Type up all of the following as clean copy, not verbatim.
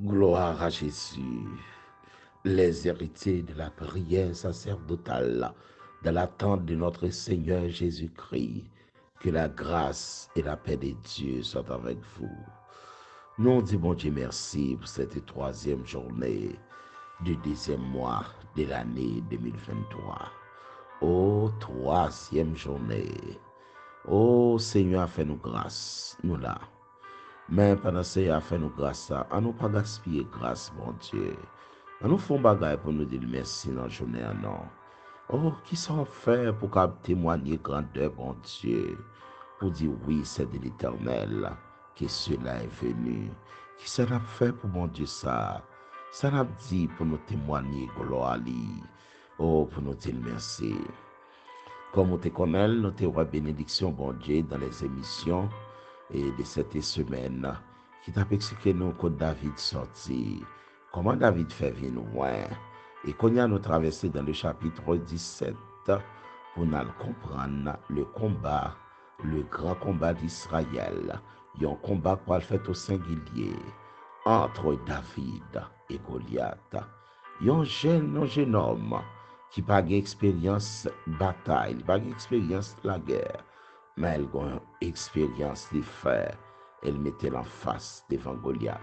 Gloire à Jésus, les héritiers de la prière sacerdotale, de l'attente de notre Seigneur Jésus-Christ. Que la grâce et la paix de Dieu soient avec vous. Nous on dit bon Dieu merci pour cette troisième journée du deuxième mois de l'année 2023. Oh, troisième journée. Oh, Seigneur, a fait nous grâce, nous là. Mais pendant ce temps, a fait nous grâce, à nous pas gaspiller grâce, mon Dieu. À nous font bagaille pour nous dire merci dans la journée, non. Oh, qui s'en fait pour témoigner grandeur, mon Dieu, pour dire oui, c'est de l'Éternel que cela est venu. Qui ça n'a fait pour mon Dieu ça? Ça n'a dit pour nous témoigner gloire à lui. Oh, pour nous dire merci. Comme on te connaît, nous te voit bénédiction, bon Dieu, dans les émissions et de cette semaine qui t'a expliqué nous que David sorti, comment David fait venir loin et qu'on a nous traversé dans le chapitre 17 pour nous comprendre le combat, le grand combat d'Israël. Il y a un combat qu'on a fait au singulier entre David et Goliath. Il y a un jeune homme qui n'a pas d'expérience bataille, pas d'expérience de la guerre, mais elle a une expérience de faire. Elle mettait en face devant Goliath.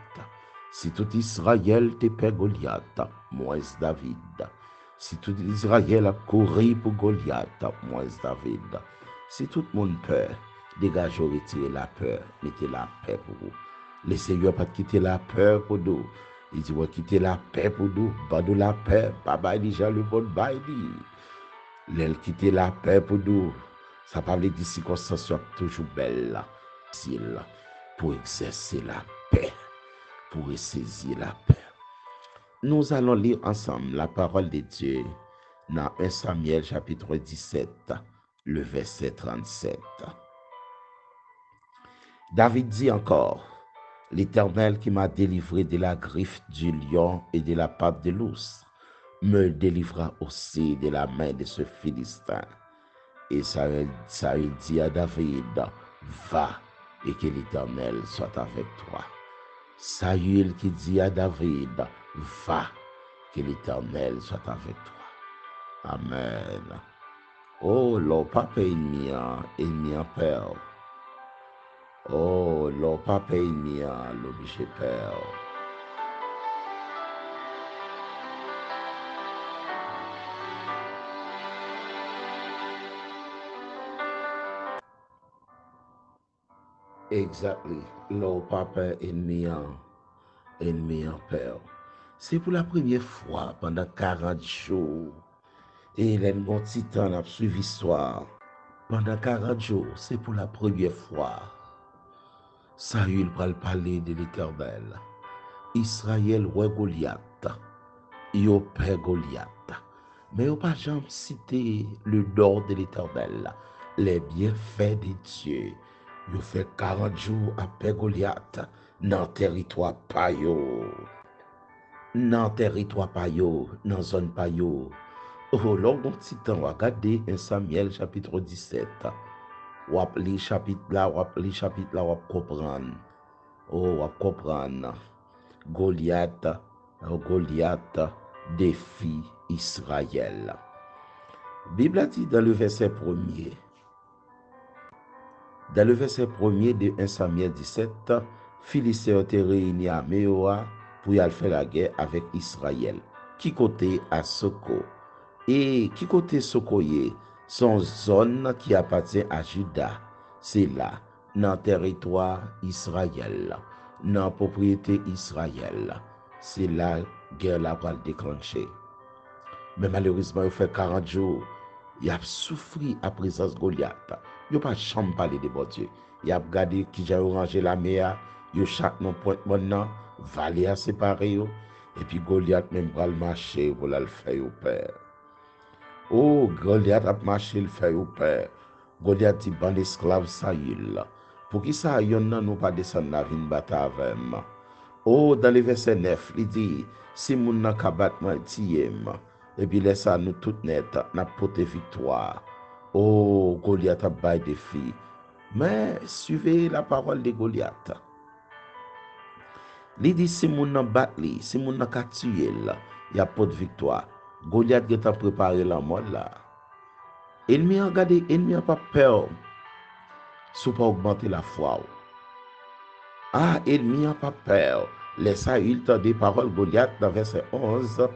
Si tout Israël te paie Goliath, moi c'est David. Si tout Israël a couru pour Goliath, moi c'est David. Si tout le monde peur, dégagez, retirez la peur, mettez la paix pour vous. Le Seigneur pas quitter la peur pour nous. Il dit, ouais, quitter la paix pour nous, pas de la paix, pas bail déjà le bon bail. L'elle quitter la paix pour nous. Ça parle des circonstances toujours belles, difficiles, pour exercer la paix, pour saisir la paix. Nous allons lire ensemble la parole de Dieu dans 1 Samuel chapitre 17, le verset 37. David dit encore, l'Éternel qui m'a délivré de la griffe du lion et de la patte de l'ours, me délivra aussi de la main de ce Philistin. Et Saül dit à David, va et que l'Éternel soit avec toi. Saül qui dit à David, va, que l'Éternel soit avec toi. Amen. Oh, l'on papa ennemi en père. Oh, l'on papa ennemi l'objet père. Exactly. L'on papa ennemi en père. C'est pour la première fois pendant 40 jours. Et les bon titan a suivi l'histoire. Pendant 40 jours, c'est pour la première fois. Saül va parler de l'Éternel. Israël ouais Goliath. Yo père Goliath. Mais on pas jamais cité le nom de l'Éternel. Les bienfaits de Dieu. Yo fait 40 jours après Goliath dans le territoire payo. Dans le territoire payo, dans la zone payo. Oh, lors d'un petit temps, regardez 1 Samuel chapitre 17. Wap li chapitre là, wap comprendre. Oh, wap comprendre. Goliath, Goliath défie Israël. Bible a dit dans le verset premier. Dans le verset premier de 1 Samuel 17, Philistéens étaient réunis à Méoa pour y aller faire la guerre avec Israël. Qui côté à Soko. Et qui côté Sokoye, son zone qui appartient à Juda, c'est là, dans le territoire Israël, dans la propriété Israël. C'est là que la guerre va déclencher. Mais malheureusement, il fait 40 jours, il a souffert à présence de Goliath. Il n'a pas jamais parlé de bon Dieu. Il a regardé qui j'ai rangé la mer, il a chaque non point maintenant, vallée à séparer. Et puis Goliath même va le marcher pour le faire au père. Oh, Goliath a marché le fait au père. Goliath dit ban esclave Saül. Pour qui ça yon nan nous pas descendre la vin bata avec moi. Oh, dans le verset 9, il dit, si moun nan kabat moi tiyem, et puis laisse nous tout net, n'a pote victoire. Oh, Goliath a bay défi. Mais suivez la parole de Goliath. Li dit si moun nan bat li, si moun nan ka tuye la, y a pas de victoire. Goliath qui t'a préparé la mort là. Ennemi a regardé, ennemi a pas peur. Sous pas augmenter la foi. Ah, ennemi a pas peur. Laisse il t'a des paroles Goliath dans verset 11.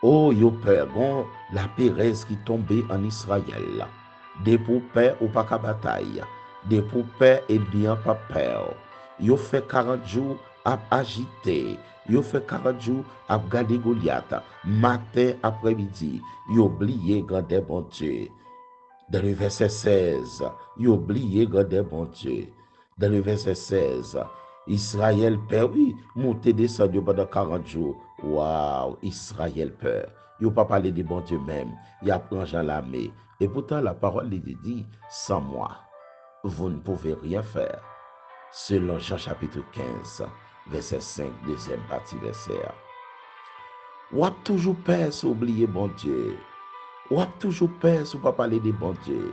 Oh, yo peur, bon, la Pérez qui tombait en Israël. Des pour peur ou pas qu'à bataille. Des pour peur et bien pas peur. Yo fait 40 jours à agiter. Yo fait 40 jours à garder Goliath. Matin après-midi, yo oublié garder bon Dieu. Dans le verset 16, yo oublié garder bon Dieu. Dans le verset 16, Israël peur, oui, monter descendu pendant 40 jours. Waouh, Israël peur. Yo pas parlé de bon Dieu même. Il apprend Jean l'armée. Et pourtant, la parole dit, sans moi, vous ne pouvez rien faire. Selon Jean chapitre 15, verset 5, deuxième partie verset. Ou a toujours peur s'oublier bon Dieu. Ou a toujours peur si pas parler de bon Dieu.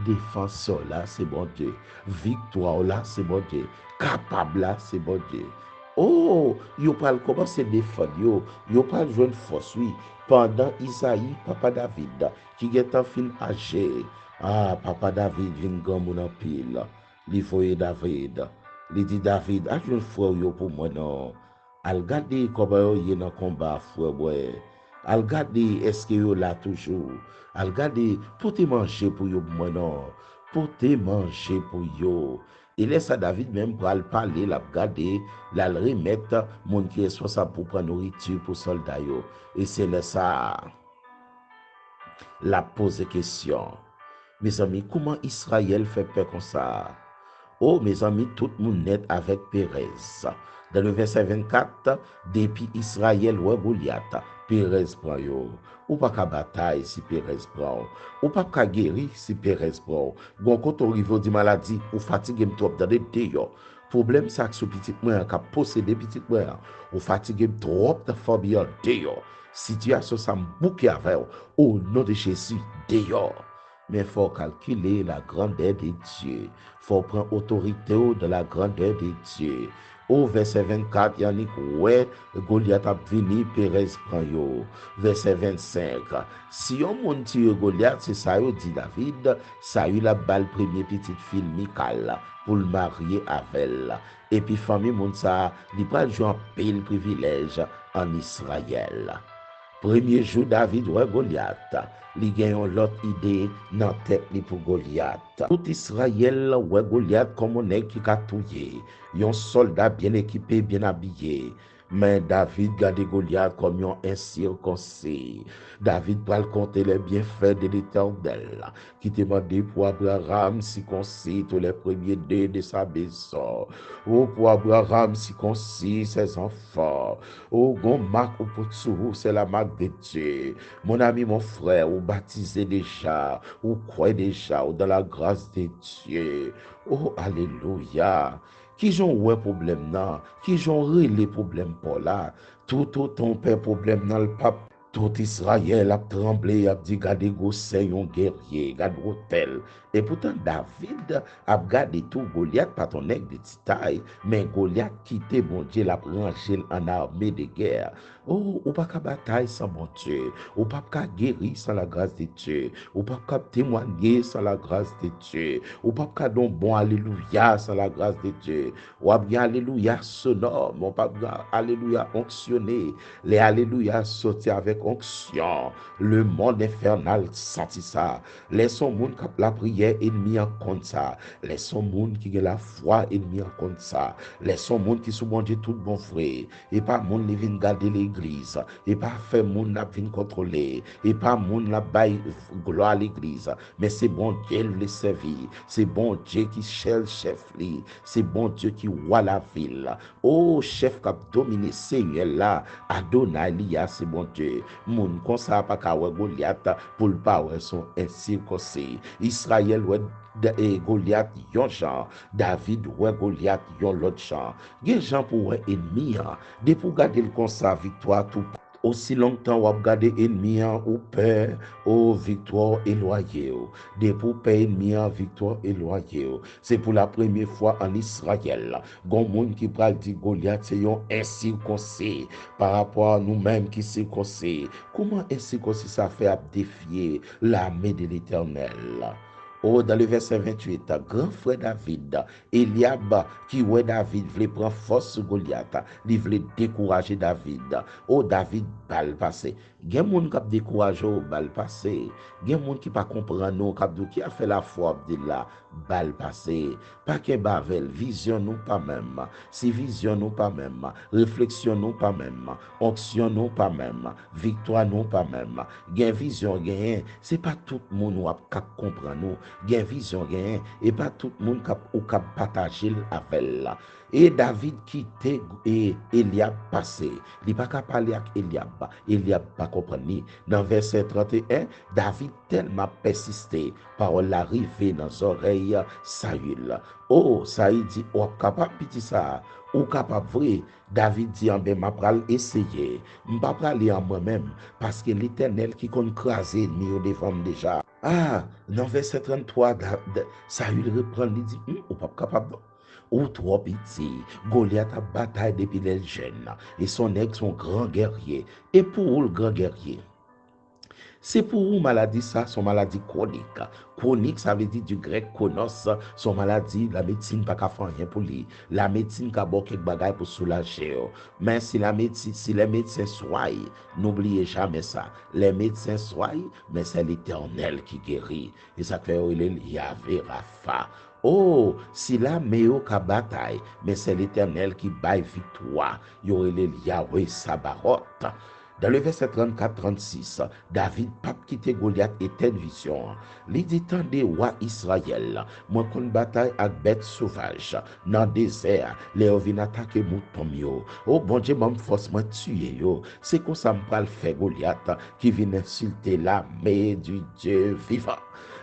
Défenseur là, c'est bon Dieu. Victoire là, c'est bon Dieu. Capable là, c'est bon Dieu. Oh, yo parle comment c'est défendre yo parle jouer force oui. Pendant Isaïe, papa David, qui est en fin âgé. Ah, papa David vient grand en pile. Li voye David. Li dit David, a joué frère yo pour moi non. Al gade comment yo dans combat frère ouais. Al gade est-ce que yo là toujours. Al gade pour te manger pour yo moi non. Pour te manger pour yo. Et laisse à David même pour aller parler, la garder, la remettre, mon qui est responsable pour prendre nourriture pour soldats. Et c'est là ça, la pose question. Mes amis, comment Israël fait peur comme ça? Oh, mes amis, tout le monde net avec Pérez. Dans le verset 24, depuis Israël ou Goliath, Pérez prend yo. Ou pas qu'à bataille si Pérez prend. Ou pas qu'à guérir si Pérez prend. Gon quand on arrive di maladie, ou fatigué trop dans des déyo. Problème ça que ce petit moi qui possédé petit moi, ou fatigué trop de famille déyo. Situation ça m'bouquet avec au nom de Jésus déyo. Mais il faut calculer la grandeur de Dieu. Il faut prendre autorité de la grandeur de Dieu. Au verset 24, il y a dit ouais, Goliath a venu, Pérez prend yo. Verset 25, si on monte sur Goliath, c'est ça, dit David, ça eu la balle premier petite fille Michal pour le marier avec elle. Et puis famille monte ça, il pas jouer un pile privilège en Israël. Premier jour, David ouais Goliath. Li gen l'autre idée dans tête li pour Goliath. Tout Israël ouais Goliath comme on est qui a touillé. Yon soldat bien équipé, bien habillé. Mais David garde Goliath comme un incirconcis. David va compter les bienfaits de l'Éternel, qui demandait pour Abraham circoncis tous les premiers deux de sa maison. Oh, pour Abraham circoncis ses enfants. Oh, gon marque ou pour tout, c'est la marque de Dieu. Mon ami, mon frère, ou baptisé déjà, ou croyez déjà, ou dans la grâce de Dieu. Oh, alléluia. Qui j'ont ouais problème là, qui j'ont les problèmes pour là, tout autant père problème dans le pape. Tout Israël a tremblé, a dit, gade gossé yon guerrier, gade hôtel. Et pourtant, David a gardé tout Goliath, pas ton nègre de taille, mais Goliath quitté bon Dieu, la branché en armée de guerre. Oh, ou pas qu'à bataille sans bon Dieu, ou pas qu'à guérir sans la grâce de Dieu, ou pas qu'à témoigner sans la grâce de Dieu, ou pas qu'à don bon alléluia sans la grâce de Dieu, ou bien alléluia sonore, ou pas alléluia onctionné, les alléluia sortis avec onction. Le monde infernal sentit ça. Laissons monde qui la prière ennemi en compte ça. Laissons monde qui a la foi ennemi en compte ça. Laissons monde qui sont bon Dieu tout bon frère. Et pas monde qui vient garder l'église. Et pas faire monde qui vient contrôler. Et pas monde qui baille gloire à l'église. Mais c'est bon Dieu le servir. C'est bon Dieu qui cherche chef li. C'est bon Dieu qui voit la ville. Oh chef qui a dominé Seigneur là. Adonai Elia, c'est bon Dieu. Moun kon sa pa ka wè Goliath pour le pas wè son incirconcis. Israël wè Goliath yon jan, David wè Goliath yon l'autre jan. Gen jan pour wè ennemi, de pour garder le comme ça victoire tout Aussi longtemps ou gardé ennemi ou peur, oh victoire éloignée. Des pour peur ennemi en victoire éloignée. C'est pour la première fois en Israël. Gon monde qui parle dit Goliath c'est un incirconcis par rapport à nous-mêmes qui circoncis. Comment incirconcis ça fait à défier l'armée de l'Éternel? Oh, dans le verset 28, grand frère David, Eliab, qui ouais David, voulait prendre force sur Goliath, il voulait décourager David. Oh, David, bal passé. Il y a des gens qui ont découragé au bal passé. Il y a des gens qui ne comprennent pas, qui a fait la foi de la bal passé. Pas que bavel, vision nous pas même. Si vision nous pas même, réflexion nous pas même, onction nous pas même, victoire nous pas même. Gain vision gain, c'est pas tout le monde qui comprend nous. Gain vision gain, et pas tout le monde qui partager avec là. Et David quitté et Eliab passé. Il pas qu'à parler avec Eliab. Eliab pas comprendre. Dans verset 31, David tellement persisté, parole l'arrivée dans les oreilles Saül. Oh, Saül dit, ou capable petit ça, ou capable vrai. David dit, en ben, m'a pral essayer. M'a pral en moi-même, parce que l'Éternel qui compte craser ennemi au devant déjà. Ah, dans verset 33, Saül reprend, il dit, ou pas capable. Ou trop petit, Goliath a bataille depuis les jeunes, et son ex, son grand guerrier. Et pour le grand guerrier, c'est pour une maladie, ça, son maladie chronique. Chronique, ça veut dire du grec chronos, son maladie, la médecine pas qu'à faire rien pour lui. La médecine qu'a bon quelques bagages pour soulager. Mais si la médecine, si les médecins soignent, n'oubliez jamais ça. Les médecins soignent, mais c'est l'Éternel qui guérit. Et ça fait il est Yahvé Rapha. Oh, si la méo ka bataille, mais c'est l'Éternel qui baille victoire. Yo il est Yahvé Sabaoth. Dans le verset 34-36, David pape quitté Goliath et telle vision. Il dit tendez roi Israël, moi qu'on bataille avec bête sauvage, dans le désert, les vin attaquer mouton yo. Oh bon Dieu, m'a force moi tuer yo. C'est comme ça me le faire Goliath qui vient insulter l'armée du Dieu vivant.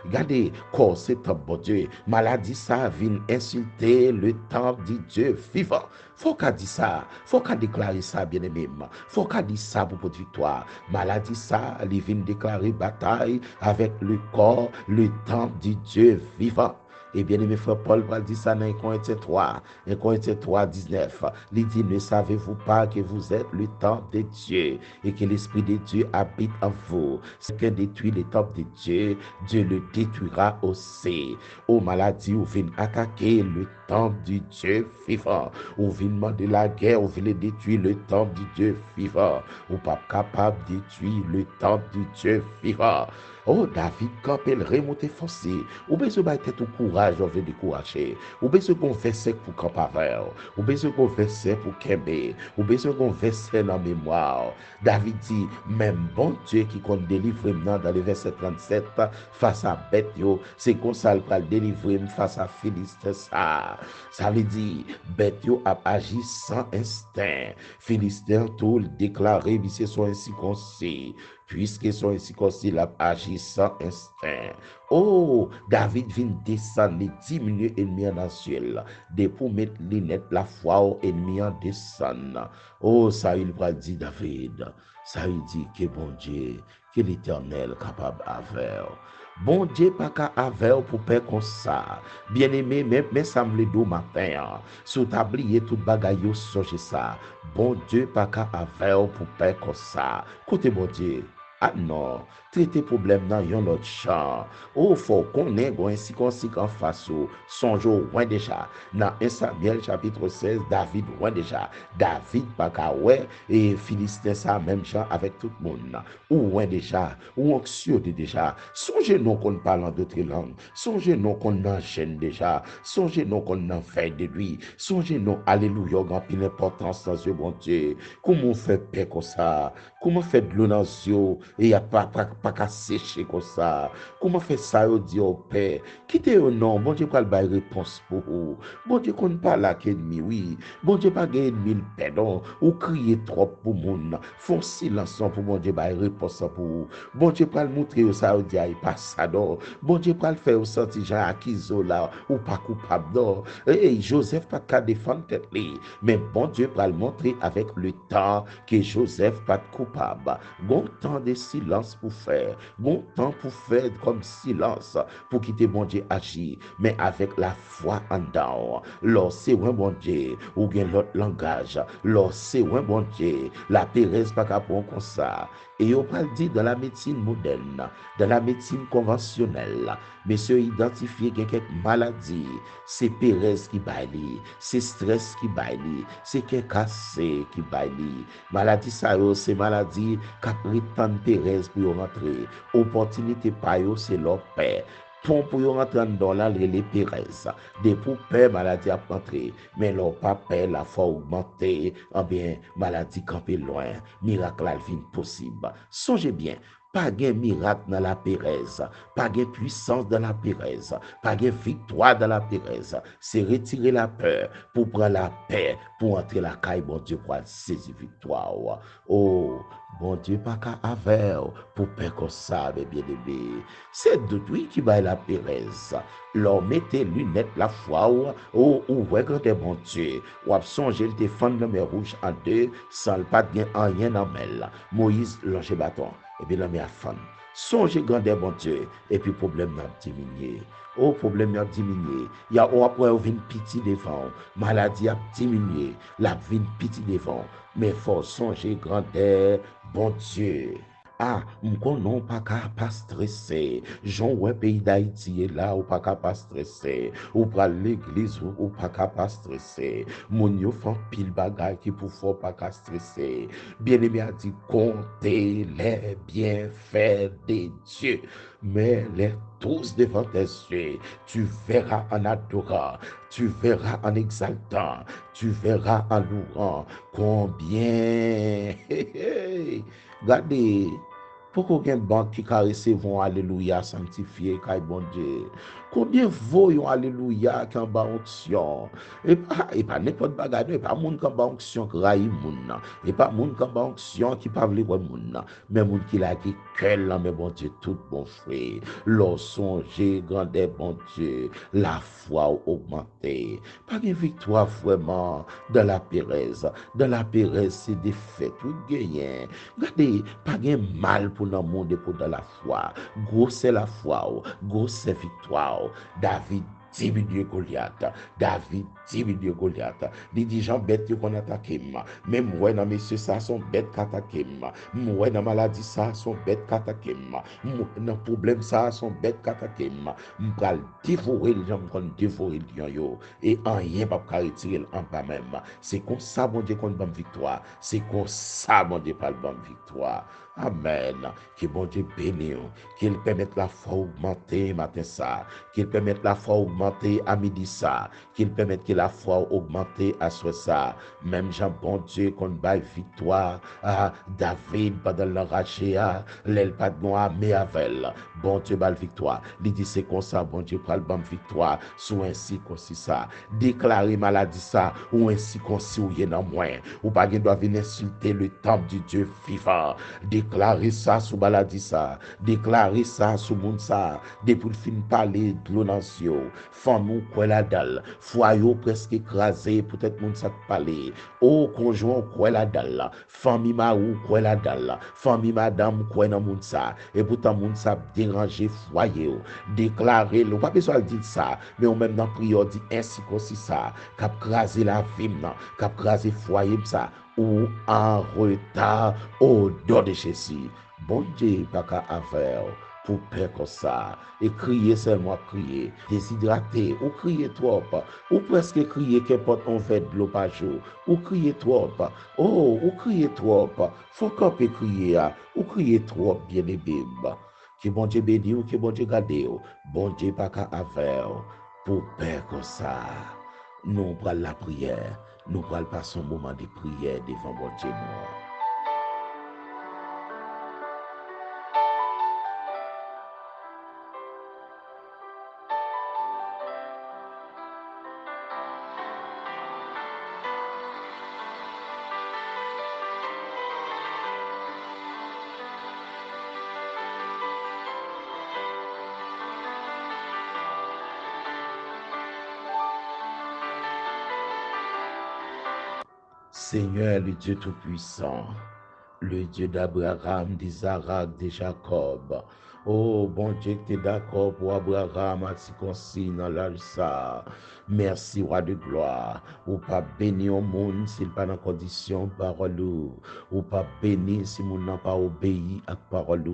Regardez, corps c'est un bon Dieu. Maladie ça vient insulter le temple du Dieu vivant. Faut qu'à dire ça, faut qu'à déclarer ça, bien aimé. Faut qu'à dire ça pour votre victoire. Maladie ça, il vient déclarer bataille avec le corps, le temple du Dieu vivant. Et bien aimé frère Paul va dire ça dans 1 Corinthiens 3, 1 Corinthiens 3, 19. Il dit, ne savez-vous pas que vous êtes le temple de Dieu et que l'Esprit de Dieu habite en vous. Ce qui détruit le temple de Dieu, Dieu le détruira aussi. Aux maladies, vous venez attaquer le temple du Dieu vivant. Vous venez demander la guerre, vous venez détruire le temple du Dieu vivant. Vous n'êtes pas capable de détruire le temple du Dieu vivant. Oh, David, quand elle remonte forcé, ou besoin de tête au courage, on veut décourager. Ou besoin qu'on verset pour campaver. Ou besoin qu'on verset pour kembe. Ou besoin qu'on verset dans la mémoire. David dit, même bon Dieu qui compte délivrer maintenant dans le verset 37, face à bête, c'est comme ça qu'il va délivrer face à Philistin. Ça veut dire, bête a agi sans instinct. Philistin tout déclaré, c'est son incirconcis. Puisque son incirconcis a agi sans instinct. Oh, David vient descendre, diminuer l'ennemi en ciel. De pour mettre l'inette la foi au ennemi en descend. Oh, ça il va dire David. Ça il dit que bon Dieu, que l'Éternel capable à faire. Bon Dieu, pas qu'à avoir pour faire comme ça. Bien aimé, mais ça me le dit matin. Sous tablier tout bagaille, songe ça. Bon Dieu, pas qu'à avoir pour faire comme ça. Côté bon Dieu. Ah non, traiter problème dans yon autre champ. Oh, faut qu'on ait ainsi en face au songe loin déjà. Dans 1 Samuel chapitre 16, David loin déjà. David pas qu'à ouais et Philistin ça même champ avec tout le monde. Ou loin déjà, ou anxieux déjà. Songez non qu'on parle en d'autres langues. Songez non qu'on enchaîne déjà. Songez non qu'on en fait de lui. Songez non, alléluia, grand pile importance dans ce bon Dieu. Comment on fait paix comme ça? Comment fait de l'eau dans yeux? et y a pas qu'à sécher comme ça. Comment fait ça, yo dit au Père? Quittez au non, bon Dieu, pas le réponse pour vous. Bon Dieu, qu'on pas là qu'ennemi, oui. Bon Dieu, pas gagner mille pardon, ou crier trop pour moun. Font silence pour bon Dieu, réponse pour vous. Bon Dieu, pas le montrer au ça, dit, pas ça, non. Bon Dieu, pas le faire au senti, Jean Akizo là, ou pas coupable, non. Et Joseph, pas qu'à défendre tête, mais bon Dieu, pas le montrer avec le temps que Joseph, pas coupable. Bon temps de silence pour faire. Bon temps pour faire comme silence, pour quitter bon Dieu agir, mais avec la foi en dedans. Lors c'est un bon Dieu, ou bien l'autre langage. Lors c'est un bon Dieu, la Pérez pas qu'à prendre comme ça. Et on parle dit dans la médecine moderne, dans la médecine conventionnelle, messieurs identifier quelques maladies, c'est Pérez qui baille, c'est stress qui baille, c'est quelques cassé qui baille. Maladie ça c'est maladie qui prétend Pérez pour rentrer. Opportunité pa yo c'est leur père. Pon pour yo rentrer dans là les Pérez. Des pour père maladie a rentré, mais leur pas père la foi augmenté, en bien maladie campé loin, miracle la vie possible. Songez bien, pas de miracle dans la Pérez, pas de puissance dans la Pérez, pas de victoire dans la Pérez. C'est retirer la peur pour prendre la paix, pour entrer la caille, bon Dieu, pour saisir victoire. Oh, bon Dieu, pas qu'à avoir pour peur qu'on sache, bien aimé. C'est de lui qui va la Pérez. Leur mettez lunettes la foi, ou regardez bon Dieu, ou absongez le défendre le rouge en deux, sans le pas de rien en mêle. Moïse, loge bâton. Et puis l'homme a faim. Songez grandeur, bon Dieu, et puis problème n'a diminué. Oh, problème n'a diminué. Il y a après une pitié devant. Maladie a diminué. La vie pitié devant. Mais faut songer grandeur, bon Dieu. Ah, m'konon pas stressé. Jean ouais pays d'Haïti est là ou pas stressé. Ou pral l'église ou pas stressé. Moun yo font pile bagay qui pour faut pas stressé. Bien-aimé a dit comptez les bienfaits de Dieu. Mais les tous devant tes yeux. Tu verras en adorant. Tu verras en exaltant. Tu verras en louant. Combien. Regardez. Pourquoi une banque qui a recevoir alléluia sanctifié car bon Dieu. Combien voyons alléluia qui en bas onction. Et pas n'importe bagarre, et pas moun qui en bas onction qui raille moun. Et pas moun qui en bas onction qui pas vle moun. Mais moun qui la qui cœur mais bon Dieu tout bon frère. Leur songer grandeur bon Dieu, la foi augmentée. Pas de victoire vraiment dans la Pérez. Dans la Pérez c'est des faits tout gagné. Regardez, pas de mal pour le monde et pour dans la foi. Gros c'est la foi, gros c'est victoire. David diminuer Goliath. David diminuer Goliath. Il dit gens bêtes qu'on attaque. Même moi dans messieurs ça sont bêtes qui attaquent. Moi dans maladie ça sont bêtes qui attaquent. Moi dans problème ça sont bêtes qui attaquent. M'pral dévorer les gens, m'pral dévorer les gens et rien pas retirer en bas même. C'est comme ça mon Dieu qu'on donne victoire. C'est comme ça mon Dieu pas bonne victoire. Amen. Que bon Dieu bénisse, qu'il permette la foi augmenter matin ça, qu'il permette la foi augmenter à midi ça, qu'il permette que la foi augmenter à soir ça. Même Jean bon Dieu qu'on baille victoire à David pendant l'enragé à l'aile pas de moi mais avec bon Dieu balle victoire. Il dit c'est comme ça bon Dieu prend le bonne victoire sous ainsi comme ça. Déclarer maladie ça ou ainsi qu'on si dans moins ou pas doit venir insulter le temple du Dieu vivant. Déclarer ça sous maladie ça, déclarer ça sous monde ça, depuis le fin parler de l'onancio, femme ou quoi la dalle, foyer presque écrasé, peut-être monde ça parler, au conjoint quoi la dalle, famille ma ou quoi la dalle, famille madame quoi dans monde ça, et pourtant monde ça déranger foyer, déclarer, on pas besoin de dire ça, mais on même dans prière dit ainsi comme ça, cap craser la vie, cap craser foyer ça, ou en retard au dos de Jésus. Bon Dieu, pas qu'à faire pour peur comme ça. Et crier seulement crier, déshydrater, ou crier trop, ou presque crier qu'importe on fait de l'eau par jour, ou crier trop, oh, ou crier trop, faut qu'on peut crier, ou crier trop, bien les bébés. Que bon Dieu bénisse ou que bon Dieu garde, bon Dieu pas qu'à faire pour peur comme ça. Nous prenons la prière. Nous prenons passer un moment de prière devant bon Dieu. Seigneur, le Dieu Tout-Puissant, le Dieu d'Abraham, d'Isaac, de Jacob. Oh, bon Dieu, que tu es d'accord pour Abraham à circoncis dans l'âge ça. Merci, roi de gloire. Ou pas béni au monde s'il pas dans condition parole ou pas béni si mon n'a pas obéi à parole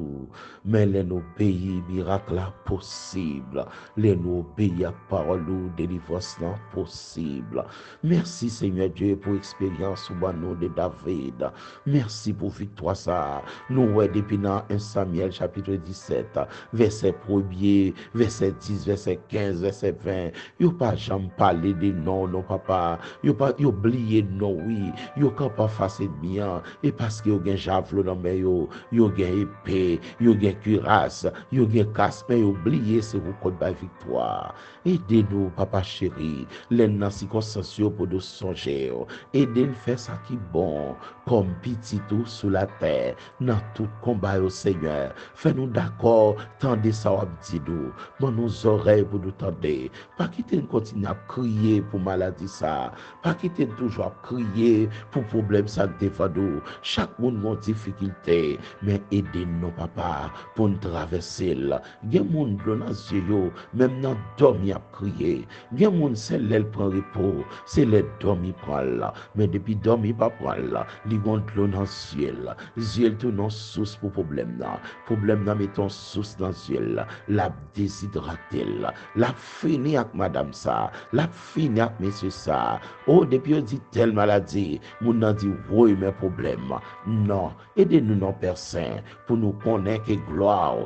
mais les nous obéir miracle possible. Les nous obéir à parole délivrance possible. Merci Seigneur Dieu pour expérience ou nous de David. Merci pour victoire ça. Nous ouais depuis dans 1 Samuel chapitre 17 verset 1er, verset 10, verset 15, verset 20. Yo pas jamais parler de non non papa. Yo pas oublié non oui. Yo quand pas face bien et parce que yo gen javelot dans main yo gen épée, yo gen cuirasse, yo gen casque mais oublié c'est vous code ba victoire. Aidez-nous papa chéri, les dans circonstances pour nous songer. Aidez-nous faire ça qui bon comme petit tout sous la terre dans tout combat au Seigneur. Fais-nous d'accord, tendez ça ou dit nous, dans nos oreilles pour nous tendre. Pas quitter nous continuer à crier pour maladie ça, pas quitter toujours à crier pour problème ça devant nous. Chaque monde a une difficulté, mais aidez-nous papa pour nous traverser là. Il y a des gens dans les yeux, même dans dormir à crier. Il y a des gens c'est l'aile prend repos, c'est l'aile dormir prend là, mais depuis dormir pas prend là. Li gon l'eau dans ciel, ciel tout non source pour problème là mettons source dans ciel la déshydraté la fini avec madame ça, la fini avec monsieur ça. Oh depuis on dit telle maladie, moun nan dit oui mais problème. Non, aidez-nous non Père Saint pour nous connaître que gloire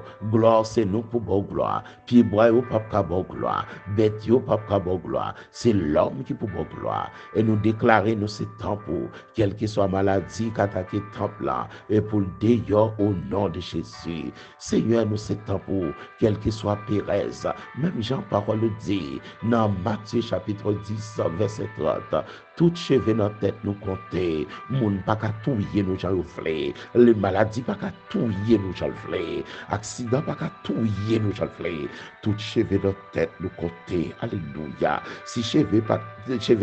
c'est nous pour bon gloire. Puis bois ou pas bon gloire, bête yo pas bon gloire. C'est l'homme qui pour bon gloire et nous déclarer nous c'est temps pour quel que soit maladie qui attaque le temple là et pour le dehors au nom de Jésus. Seigneur, nous c'est temps pour quel que soit Pérez. Même Jean parole le dit dans Matthieu chapitre 10 verset 30. Tout cheveux dans la tête nous compter. Moun pas qu'à touiller nous j'en flé. Les maladies pas qu'à touiller nous j'en flé. Accident pas qu'à touiller nous j'en flé. Tout cheveux dans la tête nous compter. Alléluia. Si cheveux dans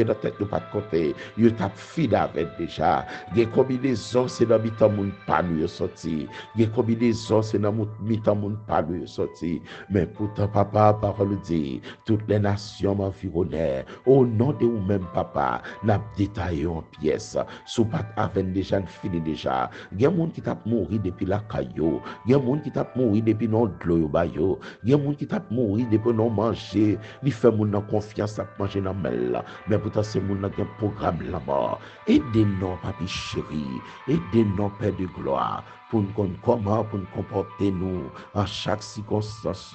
la tête nous pas compter, yo t'a fini avec déjà. Gen combinaison c'est dans mitan moun pas nous sorti. Gen combinaison c'est dans mitan moun pas nous sorti. Mais pourtant papa parole dit toutes les nations m'environnent. Au nom de vous même papa n'a détaillé en pièces sous pat avec déjà fini déjà. Gen moun qui t'a mouri depuis la caillou, gen moun qui t'a mouri depuis non de l'eau ba yo, gen moun qui t'a mouri depuis non manger, li fait moun nan confiance à manger dans mel. Mais pourtant c'est moun nan gen programme la mort. Aidez-nous papi chéri, aidez-nous Père de gloire pour nous connaître comment pour nous comporter nous en chaque circonstance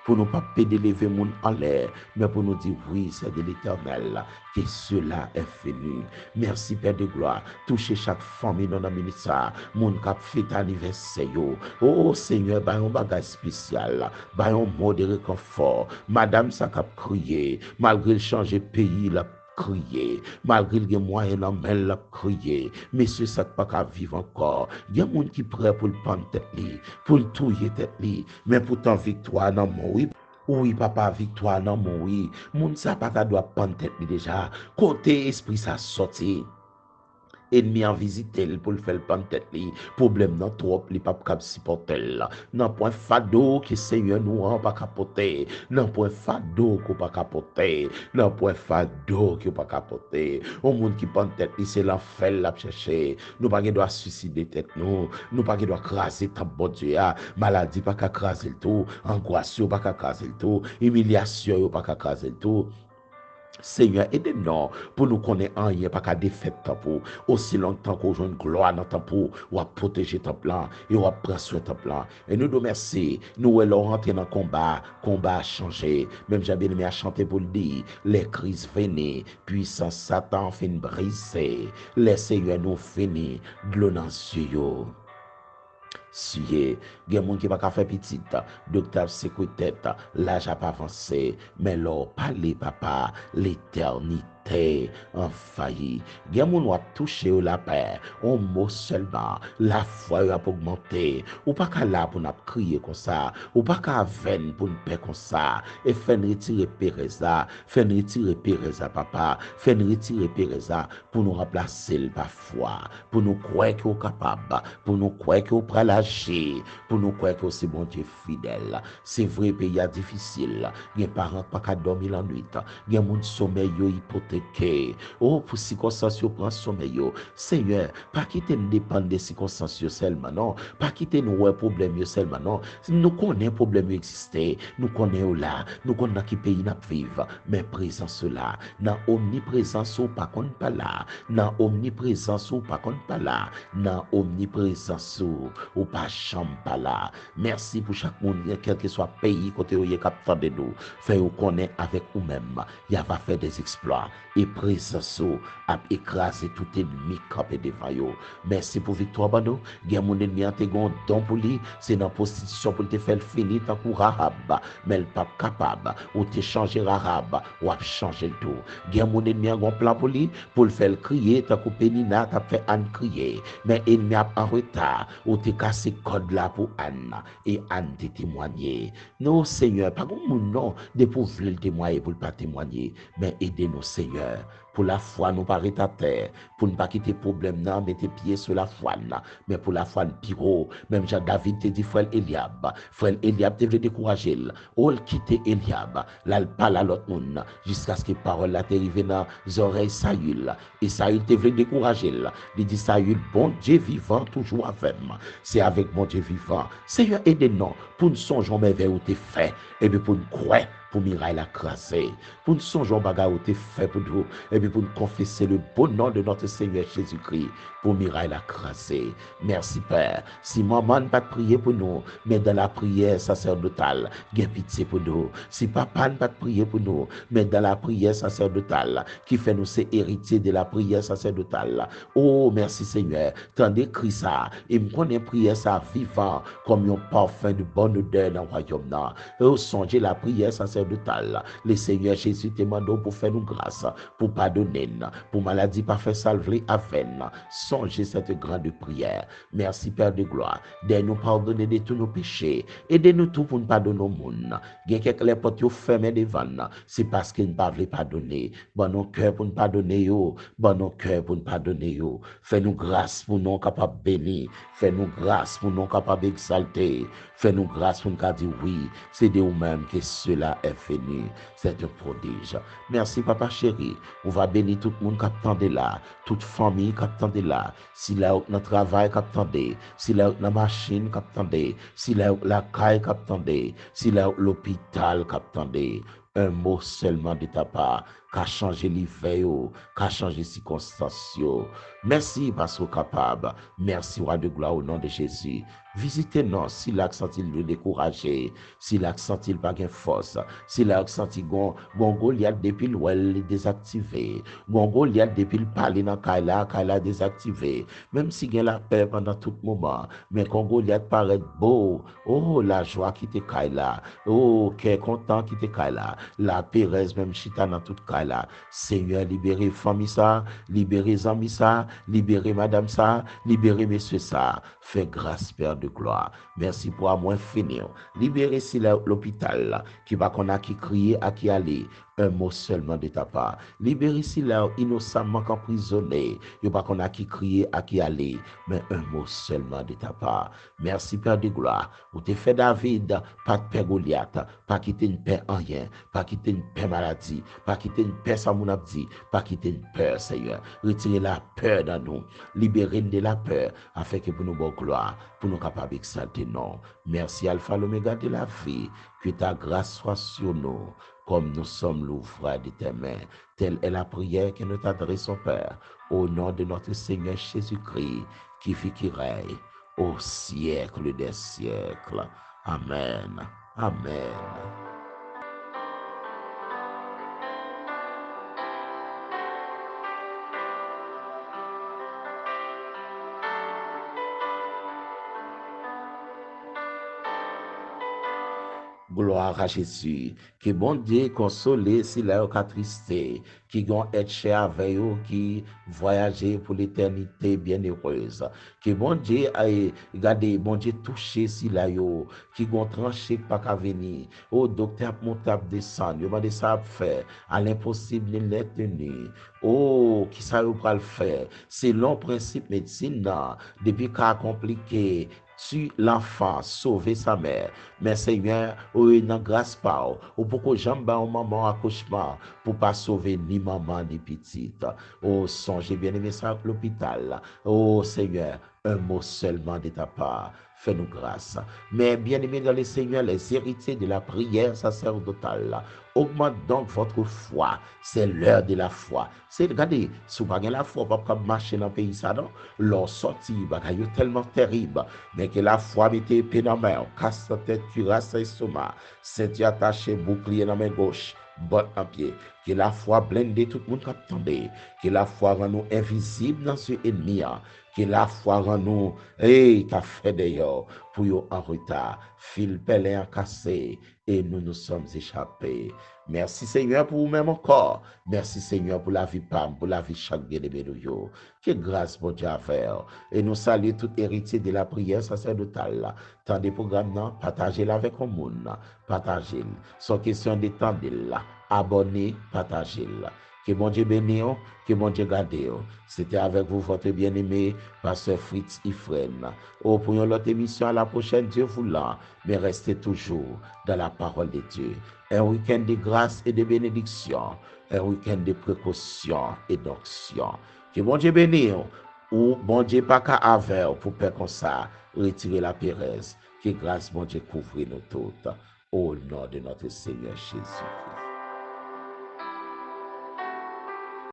pour nous pas péder lever moun en l'air mais pour nous dire oui c'est de l'Éternel que cela est fini. Merci Père de gloire, touchez chaque famille dans la ministère, moun k'ap fête anniversaire yo. Oh Seigneur, ba yon bagage spécial, ba yon mot de réconfort. Madame ça k'ap crier malgré le changer pays la crier malgré les moyens en main la crier monsieur ça pas qu'à vivre encore. Il y a monde qui prêt pour le prendre tête li pour le touiller tête li mais pourtant victoire non mon oui. Oui, papa, victoire non mon oui. Moun ça pas qu'à doit prendre tête li déjà côté esprit ça sorti. Ennemi en visiter pour le faire prendre tête li problème non trop li pas cap supporter là non point fado que Seigneur nous en pas capoter non point fado qu'on pas capoter non point fado qui pas capoter au monde qui prend tête li c'est l'enfer la chercher nous pas doit suicider tête nous pas doit craser ta bon Dieu maladie pas craser le tout angoisse pas craser le tout humiliation pas craser le tout. Seigneur, aidez-nous pour nous connaître en rien, pas qu'à défaite pour aussi longtemps qu'on joue une gloire dans ton pour ou à protéger ton plan et ou à prendre soin ton plan. Et nous nous merci, nous allons rentrer dans le combat a changé. Même j'ai bien aimé à chanter pour le dire, les crises venaient, puissance Satan fin briser, les Seigneur nous finit, de l'eau dans les yeux. Si gen moun qui pas ka faire petite docteur secoué tête l'âge a pas avancé mais leur parler papa l'éternité terre en failli. Gen moun wap touché ou la paix, un mot seulement, la foi a augmenté. Ou pas qu'à là pour nous crier comme ça, ou pas qu'à veine pour nous paix comme ça, et faire retirer Péreza, faire retirer Péreza papa, faire retirer Péreza pour nous remplacer le par foi, pour nous croire qu'il est capable, pour nous croire qu'il est agir, pour nous croire que c'est bon Dieu fidèle. C'est vrai, pays est difficile. Les parents pas qu'à dormir la nuit. Les gens sommeil hypothéqué. Oh, pour circonstances, prend sommeil. Seigneur, pas quitter nous dépendre des circonstances seulement, non. Pas quitter nous ouais problème seulement, non. Nous connaissons problème exister. Nous connaissons là. Nous connaissons qui pays n'a vivre. Mais présence là. Dans omniprésence ou pas qu'on pas là. Dans omniprésence ou pas qu'on pas là. Dans omniprésence ou pas chambre pas là. Merci pour chaque monde, quel que soit pays, côté où il est capable de nous. Fait ou connaît avec nous-mêmes. Il va faire des exploits. Et présence a écrasé tout ennemi capé devant vous. Merci pour victoire, bano. Gen mon ennemi a te gon don pour lui. C'est dans prostitution pour te faire finir tant pour Rahab. Mais le pas capable. Ou te changer Rahab. Ou a changer le tout. Gen mon ennemi a gon plan pour lui. Pour le faire crier tant que Pénina t'a fait Anne crier. Mais ennemi a en retard. Ou te cassé code là pour Anne. Et Anne te témoigner. Non, Seigneur, pas comme non. De pour le témoigner, pour ne pas témoigner. Mais aidez-nous, Seigneur. Pour la foi, nous pas à terre. Pour ne pas quitter problème, non, mettez pieds sur la foi, mais pour la foi, pire. Même Jean David te dit, frère Eliab. Frère Eliab te veut décourager. Ou quitter Eliab. Là, il parle à l'autre monde. Jusqu'à ce que parole là t'arrive dans les oreilles Saül. Et Saül te veut décourager. Il dit, Saül, bon Dieu vivant, toujours avec moi. C'est avec mon Dieu vivant. Seigneur, aidez-nous. Pour nous songer vers où t'es fait. Et puis pour nous croire. Pour Mirail la craser, pour nous songer au bagage où t'es fait pour nous, et puis pour nous confesser le bon nom de notre Seigneur Jésus-Christ, pour Mirail la craser. Merci Père. Si maman n'a pas prié pour nous, mais dans la prière sacerdotale, gain pitié pour nous. Si papa n'a pas prié pour nous, mais dans la prière sacerdotale, qui fait nous ces héritiers de la prière sacerdotale. Oh, merci Seigneur. Tendez cri ça, et me connaît prière ça vivant, comme un parfum de bonne odeur dans le royaume. Oh, songez la prière sacerdotale. Le Seigneur Jésus te demande pour faire nous grâce, pour pardonner, pour maladie parfait salver à veine. Songez cette grande prière. Merci Père de gloire. D'aide-nous pardonner de tous nos péchés. Aidez-nous tout pour nous pardonner au monde. Il y a quelques portes fermées devant nous. C'est parce qu'ils ne peuvent pas pardonner. Bon, nos cœurs pour nous pardonner. Bon, nos cœurs pour nous pardonner. Fais-nous grâce pour nous capables de bénir. Fais-nous grâce pour nous capables d'exalter. Fais-nous grâce pour nous dire oui. C'est de vous-même que cela est venu. C'est un prodige. Merci, papa chéri. On va bénir tout le monde qui attendait là. Toute famille qui attendait là. Si là, notre travail qui attendait. Si là, la machine qui attendait. Si là, la caille qui attendait. Si là, l'hôpital qui attendait. Un mot seulement de ta part, qu'a changé l'hiver, qu'a changé les circonstances. Merci parce que capable. Merci, roi de gloire, au nom de Jésus. Visitez-nous si l'accent il le découragé, si l'accent il pas de force, si l'accent il gon Goliath depuis l'ouel désactivé, gon Goliath depuis le parler dans Kaila désactivé, même si il la paix pendant tout moment, mais quand Goliath paraît beau, oh la joie qui te Kaila, oh quel content qui te Kaila, la Pérez même chita dans toute Kaila, Seigneur libérez famille ça, libérez amis ça, libérez madame ça, libérez messieurs ça, fais grâce Père de gloire. Merci pour moi finir. Libérez si l'hôpital qui va qu'on a qui crier, à qui aller. Un mot seulement de ta part. Libérez si là innocemment emprisonné. Il va qu'on a qui crier, à qui aller. Mais un mot seulement de ta part. Merci Père de gloire. Vous te fait David, pas de paix Goliath, pas quitter une paix en rien, pas quitter une paix maladie, pas quitter une paix sans mon abdi, pas quitter une peur Seigneur. Retirez la peur dans nous. Libérez de la peur afin que pour nous bonne gloire, pour nous capables d'exalter non. Merci Alpha l'Oméga de la vie. Que ta grâce soit sur nous, comme nous sommes l'ouvrage de tes mains. Telle est la prière que nous t'adressons, Père, au nom de notre Seigneur Jésus-Christ, qui vit, qui règne au siècle des siècles. Amen. Amen. Gloire à Jésus. Que bon Dieu consolé si là au tristé, qui vont être cher avec eux, qui voyager pour l'éternité bienheureuse. Que bon Dieu aille, regardez, bon Dieu touché si là yo, qui vont trancher pas qu'à venir. Oh, docteur, mon table descendre, yo va ça faire, à l'impossible, il est tenu. Oh, qui ça vous le faire? C'est long principe médecine, non. Depuis qu'à compliqué, tu l'enfant, sauver sa mère. Mais Seigneur, oui, dans grâce pas, ou pourquoi j'en au maman accouchement, pour pas sauver ni maman ni petite. Oh, songez bien aimé ça à l'hôpital. Oh, Seigneur, un mot seulement de ta part. Fais-nous grâce. Mais bien aimé dans le Seigneur, les héritiers de la prière sacerdotale, augmente donc votre foi. C'est l'heure de la foi. C'est, regardez, si vous n'avez pas la foi, vous ne pouvez pas marcher dans le pays, ça, non? Leur sortie, bagaille tellement terrible. Mais que la foi mette épée dans la main, casse sa tête, cuirasse l'estomac, c'est attaché, bouclier dans la main gauche, botte en pied. Que la foi blinde tout le monde qui attendait. Que la foi rend nous invisibles dans ce ennemi. Que la foi rend nous, hey, qu'a fait d'ailleurs, pour yo en retard. Fil pelin cassé, et nous nous sommes échappés. Merci Seigneur pour vous-même encore. Merci Seigneur pour la vie Pam, pour la vie chaque bien-aimé de yo. Que grâce, mon Dieu, à faire. Et nous saluons tout héritier de la prière sacerdotale. Tant des programmes, partagez-la avec le monde. Partagez-le. Sans question d'étendre-la. Abonnez, partagez-la. Que mon Dieu bénisse, que mon Dieu garde. C'était avec vous, votre bien-aimé, Pasteur Fritz Ifren. Oh, pour une autre émission, à la prochaine, Dieu vous l'a. Mais restez toujours dans la parole de Dieu. Un week-end de grâce et de bénédiction. Un week-end de précaution et d'onction. Que mon Dieu bénisse, ou bon Dieu pas qu'à avoir pour faire comme ça, retirer la pérèse. Que grâce, mon Dieu, couvre nous toutes. Au nom de notre Seigneur Jésus.